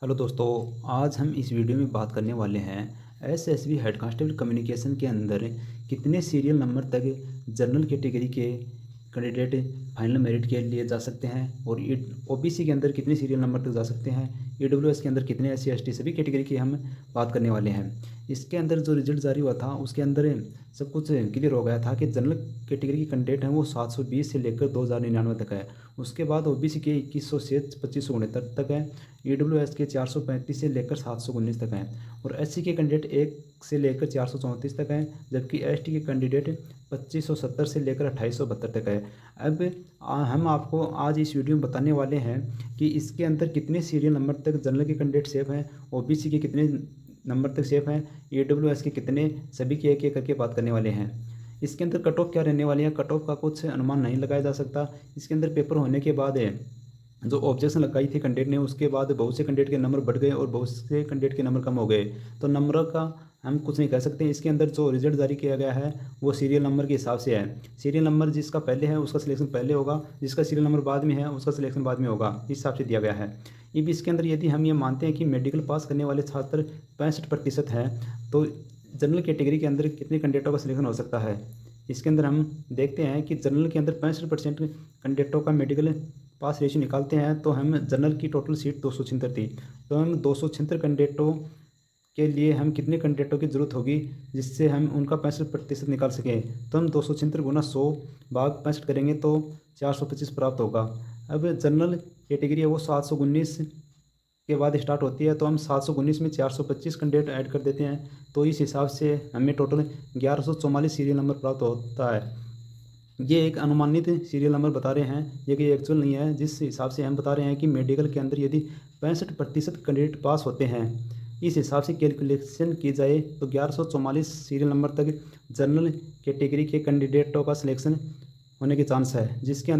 Hello दोस्तों। आज हम इस वीडियो में बात करने वाले हैं एसएसबी हेड कांस्टेबल कम्युनिकेशन के अंदर कितने सीरियल नंबर तक जनरल कैटेगरी के कैंडिडेट फाइनल मेरिट के लिए जा सकते हैं और ओबीसी के अंदर कितने सीरियल नंबर तक जा सकते हैं, ईडब्ल्यूएस के अंदर कितने, एससी एसटी सभी कैटेगरी की हम बात करने वाले हैं। इसके अंदर जो रिजल्ट जारी हुआ था उसके अंदर सब कुछ क्लियर हो गया था कि जनरल कैटेगरी की कैंडिडेट हैं वो 720 से लेकर 2099 तक है। उसके बाद ओबीसी के 2100 से 2569 तक है। ईडब्ल्यूएस के 435 से लेकर 719 तक हैं और एससी के कैंडिडेट 1 से लेकर 434 तक हैं, जबकि एसटी के कैंडिडेट 2570 से लेकर 2872 तक है। अब हम आपको आज इस वीडियो में बताने वाले हैं कि इसके अंदर कितने सीरियल नंबर तक जनरल के कैंडिडेट सेफ हैं, ओबीसी के कितने नंबर तक सेफ हैं, ईडब्ल्यूएस के कितने, सभी की एक एक करके बात करने वाले हैं। इसके अंदर कट ऑफ क्या रहने वाली है, कट ऑफ का कुछ अनुमान नहीं लगाया जा सकता। इसके अंदर पेपर होने के बाद जो ऑब्जेक्शन लगाई थी कैंडिडेट ने, उसके बाद बहुत से कैंडिडेट के नंबर बढ़ गए और बहुत से कैंडिडेट के नंबर कम हो गए, तो नंबर का हम कुछ नहीं कह सकते। इसके अंदर जो रिजल्ट जारी किया गया है वो सीरियल नंबर के हिसाब से है। सीरियल नंबर जिसका पहले है उसका सिलेक्शन पहले होगा, जिसका सीरियल नंबर बाद में है उसका सिलेक्शन बाद में होगा, इस हिसाब से दिया गया है। अब इसके अंदर यदि हम ये मानते हैं कि मेडिकल पास करने वाले छात्र 65% हैं, तो जनरल कैटेगरी के अंदर कितने कैंडिडेटों का सिलेक्शन हो सकता है। इसके अंदर हम देखते हैं कि जनरल के अंदर 65% कैंडिडेटों का मेडिकल पास रेशियो निकालते हैं, तो हम जनरल की टोटल सीट 276 थी, तो हम 276 कैंडिडेटों के लिए हम कितने कैंडिडेटों की ज़रूरत होगी जिससे हम उनका 65% निकाल सकें। तो हम 276 गुना 100 भाग 65 करेंगे तो 425 प्राप्त होगा। अब जनरल कैटेगरी है वो 719 के बाद स्टार्ट होती है, तो हम 719 में 425 कैंडिडेट ऐड कर देते हैं, तो इस हिसाब से हमें टोटल 1144 सीरियल नंबर प्राप्त होता है। ये एक अनुमानित सीरियल नंबर बता रहे हैं, ये कि एक्चुअल नहीं है। जिस हिसाब से हम बता रहे हैं कि मेडिकल के अंदर यदि 65% कैंडिडेट पास होते हैं, इस हिसाब से कैलकुलेशन की जाए तो 1144 सीरियल नंबर तक जनरल कैटेगरी के कैंडिडेटों का सिलेक्शन होने के चांस है, जिसके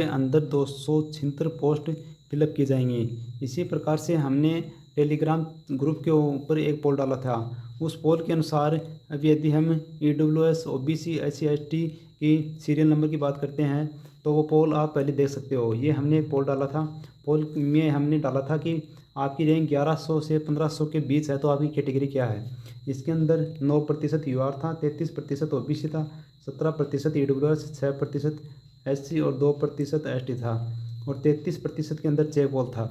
अंदर 276 पोस्ट फिलअप की जाएंगी। इसी प्रकार से हमने टेलीग्राम ग्रुप के ऊपर एक पोल डाला था। उस पोल के अनुसार अब यदि हम ईडब्ल्यूएस, ओबीसी, एससी एसटी की सीरियल नंबर की बात करते हैं तो वो पोल आप पहले देख सकते हो। ये हमने पोल डाला था। पोल में हमने डाला था कि आपकी रैंक 1100 से 1500 के बीच है तो आपकी कैटेगरी क्या है। इसके अंदर 9% यूआर था, 33% ओबीसी था, 17% ईडब्ल्यूएस, 6% एससी और 2% एसटी था और 33% के अंदर चेक पोल था।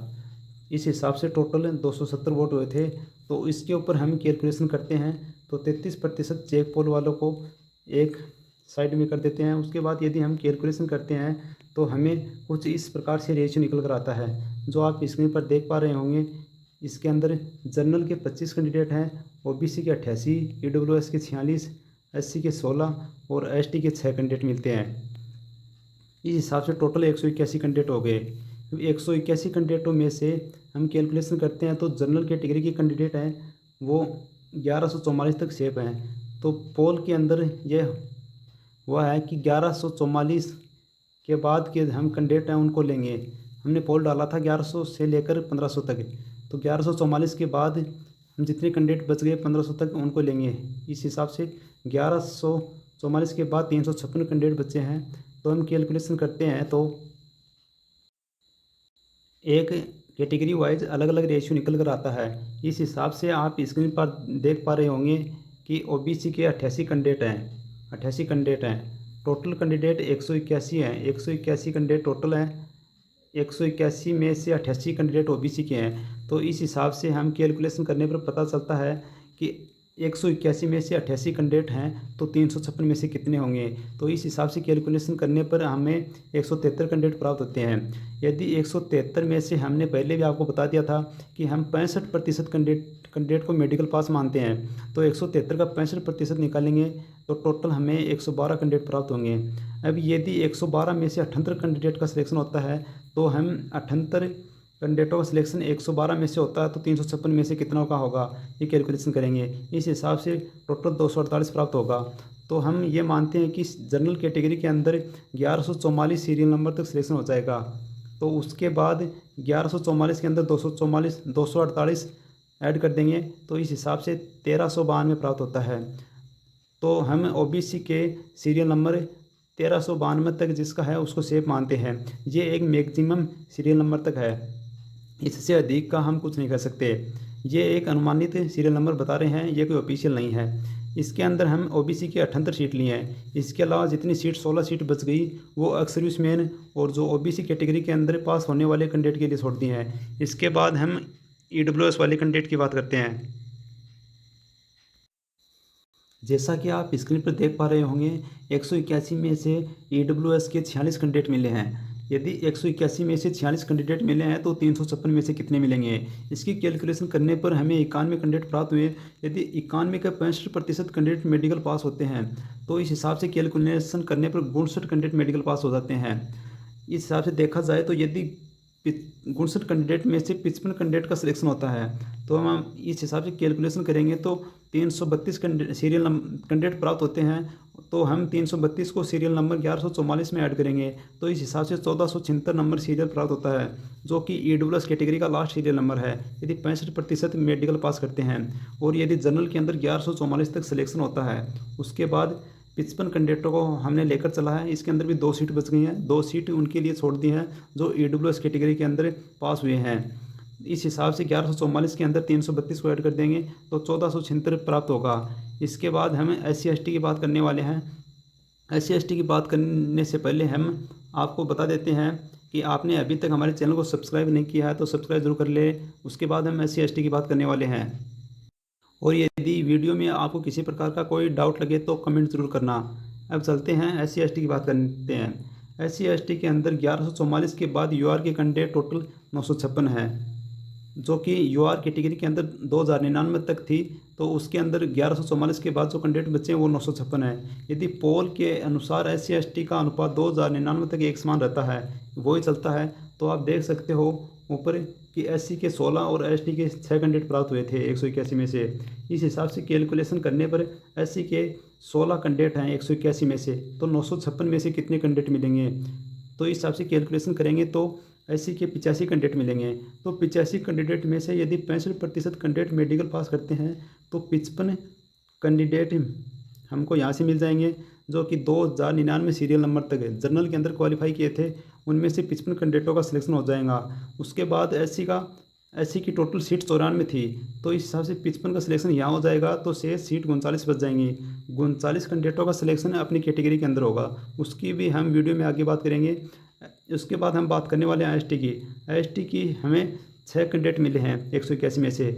इस हिसाब से टोटल 270 वोट हुए थे। तो इसके ऊपर हम कैलकुलेशन करते हैं तो 33% चेक पोल वालों को एक साइड में कर देते हैं। उसके बाद यदि हम कैलकुलेशन करते हैं तो हमें कुछ इस प्रकार से रेशियो निकल कर आता है जो आप स्क्रीन पर देख पा रहे होंगे। इसके अंदर जनरल के 25 कैंडिडेट हैं, ओबीसी के 88, ईडब्ल्यूएस के 46, एससी के 16 और एसटी के 6 कैंडिडेट मिलते हैं। इस हिसाब से टोटल 181 कैंडिडेट हो गए। 181 कैंडिडेटों में से हम कैलकुलेशन करते हैं तो जनरल कैटेगरी के कैंडिडेट हैं वो 1144 तक सेफ हैं। तो पोल के अंदर यह हुआ है कि 1144 के बाद के हम कैंडिडेट हैं उनको लेंगे। हमने पोल डाला था 1100 से लेकर 1500 तक, तो 1144 के बाद हम जितने कैंडिडेट बच गए 1500 तक उनको लेंगे। इस हिसाब से 1144 के बाद 356 कैंडिडेट बचे हैं, तो हम कैलकुलेशन करते हैं तो एक कैटेगरी वाइज अलग अलग रेशियो निकल कर आता है। इस हिसाब से आप स्क्रीन पर देख पा रहे होंगे कि ओबीसी के 88 कैंडिडेट हैं, 88 कैंडिडेट हैं। टोटल कैंडिडेट 181 हैं, 181 कैंडिडेट टोटल हैं। 181 में से 88 कैंडिडेट ओबीसी के हैं, तो इस हिसाब से हम कैलकुलेशन करने पर पता चलता है कि 181 में से 88 कैंडिडेट हैं तो 356 में से कितने होंगे। तो इस हिसाब से कैलकुलेशन करने पर हमें 173 कैंडिडेट प्राप्त होते हैं। यदि 173 में से हमने पहले भी आपको बता दिया था कि हम 65% कैंडिडेट को मेडिकल पास मानते हैं, तो 173 का 65% निकालेंगे तो टोटल हमें 112 कैंडिडेट प्राप्त होंगे। अब यदि 112 में से 78 कैंडिडेट का सिलेक्शन होता है तो हम 78 कैंडिडेटों का सिलेक्शन 112 में से होता है तो 356 में से कितना का होगा ये कैलकुलेशन करेंगे। इस हिसाब से टोटल 248 प्राप्त होगा। तो हम ये मानते हैं कि जनरल कैटेगरी के अंदर 1144 सीरियल नंबर तक सिलेक्शन हो जाएगा। तो उसके बाद 1144 के अंदर 248 ऐड कर देंगे तो इस हिसाब से 1392 प्राप्त होता है। तो हम ओबीसी के सीरियल नंबर 1392 तक जिसका है उसको सेफ मानते हैं। ये एक मैक्सिमम सीरियल नंबर तक है, इससे अधिक का हम कुछ नहीं कर सकते। ये एक अनुमानित सीरियल नंबर बता रहे हैं, ये कोई ऑफिशियल नहीं है। इसके अंदर हम ओबीसी की 78 सीट लिए हैं। इसके अलावा जितनी सीट 16 सीट बच गई वो एक्स सर्विसमैन और जो ओबीसी कैटेगरी के अंदर पास होने वाले कैंडिडेट के लिए छोड़ दी हैं। इसके बाद हम ईडब्ल्यूएस वाले कैंडिडेट की बात करते हैं। जैसा कि आप स्क्रीन पर देख पा रहे होंगे, 181 में से ईडब्ल्यूएस के 46 कैंडिडेट मिले हैं। यदि 181 में से 46 कैंडिडेट मिले हैं तो 356 में से कितने मिलेंगे? इसकी कैलकुलेशन करने पर हमें 91 कैंडिडेट प्राप्त हुए। यदि 91 का 65% कैंडिडेट मेडिकल पास होते हैं तो इस हिसाब से कैलकुलेशन करने पर 59 कैंडिडेट मेडिकल पास हो जाते हैं। इस हिसाब से देखा जाए तो यदि 59 कैंडिडेट में से 55 कैंडिडेट का सिलेक्शन होता है तो हम इस हिसाब से कैलकुलेशन करेंगे तो 332 सीरियल कैंडिडेट प्राप्त होते हैं। तो हम 332 को सीरियल नंबर 1144 में ऐड करेंगे तो इस हिसाब से 1476 नंबर सीरियल प्राप्त होता है, जो कि ईडब्ल्यूएस कैटेगरी का लास्ट सीरियल नंबर है यदि 65% मेडिकल पास करते हैं। और यदि जनरल के अंदर 1144 तक सिलेक्शन होता है, उसके बाद 55 कैंडिडेटों को हमने लेकर चला है। इसके अंदर भी 2 सीट बच गई हैं, 2 सीट उनके लिए छोड़ दी हैं जो ईडब्ल्यूएस कैटेगरी के अंदर पास हुए हैं। इस हिसाब से 1144 के अंदर 332 को ऐड कर देंगे तो 1476 प्राप्त होगा। इसके बाद हम SC/ST की बात करने वाले हैं। SC/ST की बात करने से पहले हम आपको बता देते हैं कि आपने अभी तक हमारे चैनल को सब्सक्राइब नहीं किया है तो सब्सक्राइब जरूर कर ले। उसके बाद हम SC/ST की बात करने वाले हैं। और यदि वीडियो में आपको किसी प्रकार का कोई डाउट लगे तो कमेंट ज़रूर करना। अब चलते हैं SC/ST की बात करते हैं। SC/ST के अंदर 1144 के बाद UR के कैंडिडेट टोटल 956 है, जो कि UR कैटेगरी के अंदर 2099 तक थी। तो उसके अंदर 1144 के बाद जो कैंडिडेट बचे हैं वो 956 है। यदि पोल के अनुसार SC/ST का अनुपात 2099 तक एक समान रहता है, वही चलता है, तो आप देख सकते हो ऊपर कि SC के 16 और ST के 6 कैंडिडेट प्राप्त हुए थे 181 में से। इस हिसाब से कैलकुलेशन करने पर SC के 16 कैंडिडेट हैं 181 में से, तो 956 में से कितने कैंडिडेट मिलेंगे? तो इस हिसाब से कैलकुलेशन करेंगे तो SC के 85 कैंडिडेट मिलेंगे। तो 85 कैंडिडेट में से यदि 65% कैंडिडेट मेडिकल पास करते हैं तो 55 कैंडिडेट हमको यहाँ से मिल जाएंगे, जो कि 2099 सीरियल नंबर तक है जनरल के अंदर क्वालिफाई किए थे। उनमें से 55 कैंडिडेटों का सिलेक्शन हो जाएगा। उसके बाद SC की टोटल सीट 94 थी, तो इस हिसाब से 55 का सिलेक्शन यहाँ हो जाएगा तो शेष सीट 39 बच जाएंगी। 39 कैंडिडेटों का सिलेक्शन अपनी कैटेगरी के अंदर होगा, उसकी भी हम वीडियो में आगे बात करेंगे। उसके बाद हम बात करने वाले हैं ST की हमें 6 कैंडिडेट मिले हैं 181 में से,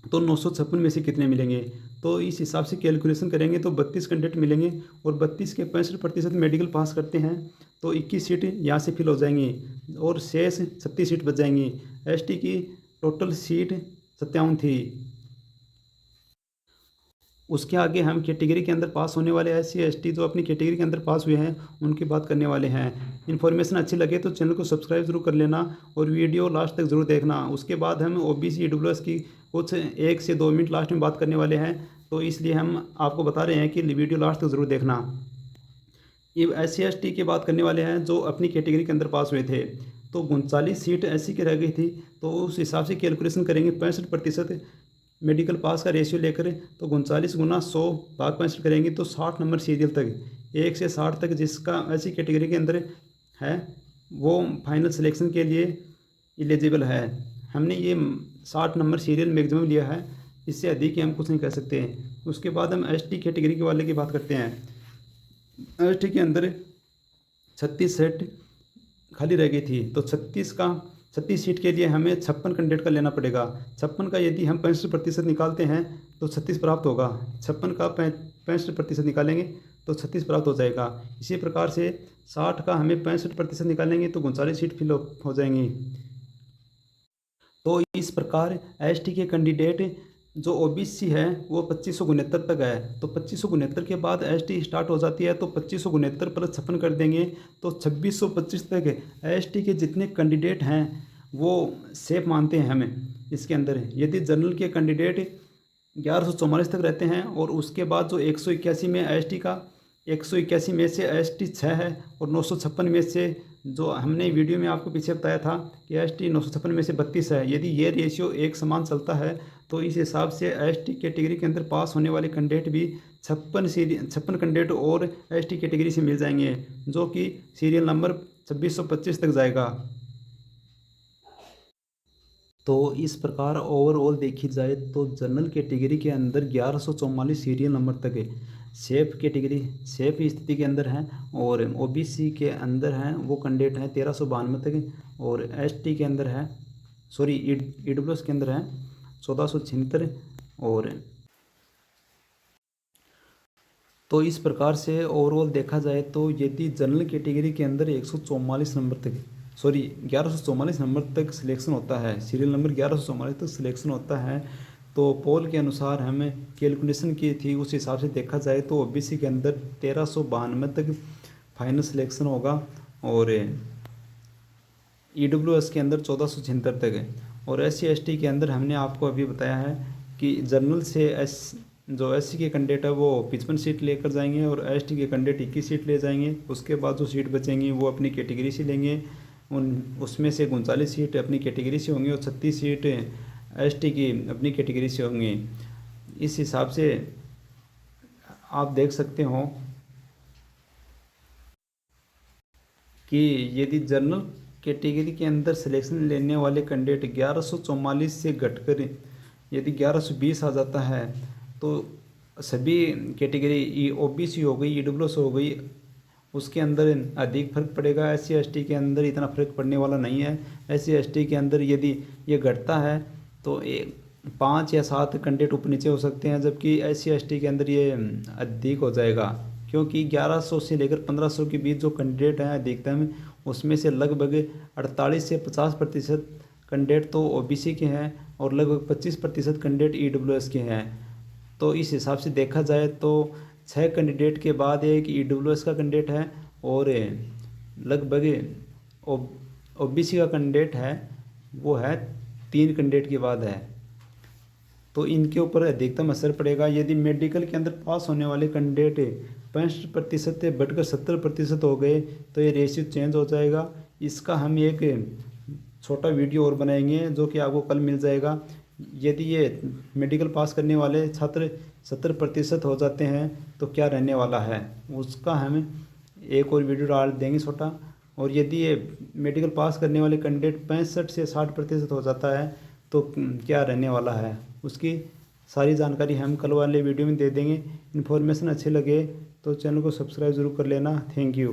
तो 956 में से कितने मिलेंगे? तो इस हिसाब से कैलकुलेशन करेंगे तो 32 कैंडिडेट मिलेंगे और 32 के 65% मेडिकल पास करते हैं तो 21 सीट यहाँ से फिल हो जाएंगी और शेष 36 सीट बच जाएंगी। ST की टोटल सीट 57 थी। उसके आगे हम कैटेगरी के अंदर पास होने वाले SC/ST जो अपनी कैटेगरी के अंदर पास हुए हैं उनकी बात करने वाले हैं। इन्फॉर्मेशन अच्छी लगे तो चैनल को सब्सक्राइब जरूर कर लेना और वीडियो लास्ट तक ज़रूर देखना। उसके बाद हम OBC EWS की कुछ 1 से 2 मिनट लास्ट में बात करने वाले हैं, तो इसलिए हम आपको बता रहे हैं कि वीडियो लास्ट तक ज़रूर देखना। ये SC/ST की बात करने वाले हैं जो अपनी कैटेगरी के अंदर पास हुए थे। तो 39 सीट SC की रह गई थी, तो उस हिसाब से कैलकुलेशन करेंगे 65% मेडिकल पास का रेशियो लेकर, तो 39 गुना 100 भाग 65 करेंगे तो 60 नंबर सीरियल तक 1 से 60 तक जिसका SC कैटेगरी के अंदर है वो फाइनल सिलेक्शन के लिए एलिजिबल है। हमने ये 60 नंबर सीरियल मैक्सिमम लिया है, इससे अधिक हम कुछ नहीं कर सकते। उसके बाद हम ST कैटेगरी के वाले की बात करते हैं। ST के अंदर 36 सीट खाली रह गई थी, तो 36 सीट के लिए हमें 56 कैंडिडेट का लेना पड़ेगा। 56 का यदि हम 65% निकालते हैं तो 36 प्राप्त होगा। 56 का 65% निकालेंगे तो 36 प्राप्त हो जाएगा। इसी प्रकार से 60 का हमें 65% निकालेंगे तो 39 सीट फिल हो जाएंगी। तो इस प्रकार ST के कैंडिडेट जो OBC है वो 2569 तक है। तो 2569 के बाद ST स्टार्ट हो जाती है, तो 2569 प्लस 56 कर देंगे तो 2625 तक ST के जितने कैंडिडेट हैं वो सेफ मानते हैं हमें इसके अंदर। यदि जनरल के कैंडिडेट 1144 तक रहते हैं और उसके बाद जो 181 में ST का 181 में से ST 6 है और 956 में से जो हमने वीडियो में आपको पीछे बताया था कि ST 956 में से 32 है। यदि ये रेशियो एक समान चलता है तो इस हिसाब से एसटी कैटेगरी के अंदर पास होने वाले कैंडिडेट भी 56 कैंडिडेट और एसटी कैटेगरी से मिल जाएंगे, जो कि सीरियल नंबर 2625 तक जाएगा। तो इस प्रकार ओवरऑल देखी जाए तो जनरल कैटेगरी के अंदर 1144 सीरियल नंबर तक है। सेफ कैटेगरी सेफ स्थिति के अंदर हैं, और ओबीसी के अंदर हैं वो कैंडिडेट हैं 1392 तक, और एसटी के अंदर है सॉरी ईडब्ल्यूएस के अंदर है 1476। और तो इस प्रकार से ओवरऑल देखा जाए तो यदि जनरल कैटेगरी के अंदर 144 नंबर तक 1144 नंबर तक सिलेक्शन होता है, सीरियल नंबर 1144 तक सिलेक्शन होता है, तो पोल के अनुसार हमें कैलकुलेशन की थी, उस हिसाब से देखा जाए तो ओबीसी के अंदर 1392 तक फाइनल सिलेक्शन होगा, और ईडब्ल्यूएस के अंदर 1476 तक है। और एससी एसटी के अंदर हमने आपको अभी बताया है कि जनरल से जो एससी के कैंडिडेट है वो 55 सीट लेकर जाएंगे, और एसटी के कैंडिडेट 21 सीट ले जाएंगे। उसके बाद जो सीट बचेंगी वो अपनी कैटेगरी से लेंगे, उसमें से 39 सीट अपनी कैटेगरी से होंगी और 36 सीट एसटी की अपनी कैटेगरी से होंगी। इस हिसाब से आप देख सकते हो कि यदि जनरल कैटेगरी के अंदर सिलेक्शन लेने वाले कैंडिडेट 1144 से घटकर यदि 1120 आ जाता है, तो सभी कैटेगरी ओबीसी हो गई, ईडब्ल्यूएस हो गई, उसके अंदर अधिक फर्क पड़ेगा। एससी एसटी के अंदर इतना फर्क पड़ने वाला नहीं है। एससी एसटी के अंदर यदि ये घटता है तो 5 या 7 कैंडिडेट ऊपर नीचे हो सकते हैं, जबकि एससी एसटी के अंदर ये अधिक हो जाएगा, क्योंकि 1100 से लेकर 1500 के बीच जो कैंडिडेट हैं अधिकतम, उसमें से लगभग 48 से 50% कैंडिडेट तो ओबीसी के हैं और लगभग 25% कैंडिडेट ईडब्ल्यूएस के हैं। तो इस हिसाब से देखा जाए तो 6 कैंडिडेट के बाद एक ईडब्ल्यूएस का कैंडिडेट है, और लगभग ओबीसी का कैंडिडेट है वो है 3 कैंडिडेट के बाद है। तो इनके ऊपर अधिकतम असर पड़ेगा। यदि मेडिकल के अंदर पास होने वाले कैंडिडेट 65% से बढ़कर 70% हो गए तो ये रेशियो चेंज हो जाएगा। इसका हम एक छोटा वीडियो और बनाएंगे जो कि आपको कल मिल जाएगा। यदि ये मेडिकल पास करने वाले छात्र 70% हो जाते हैं तो क्या रहने वाला है, उसका हम एक और वीडियो डाल देंगे छोटा। और यदि ये मेडिकल पास करने वाले कैंडिडेट 65 से 60% हो जाता है तो क्या रहने वाला है, उसकी सारी जानकारी हम कल वाले वीडियो में दे देंगे। इन्फॉर्मेशन अच्छे लगे तो चैनल को सब्सक्राइब ज़रूर कर लेना। Thank you.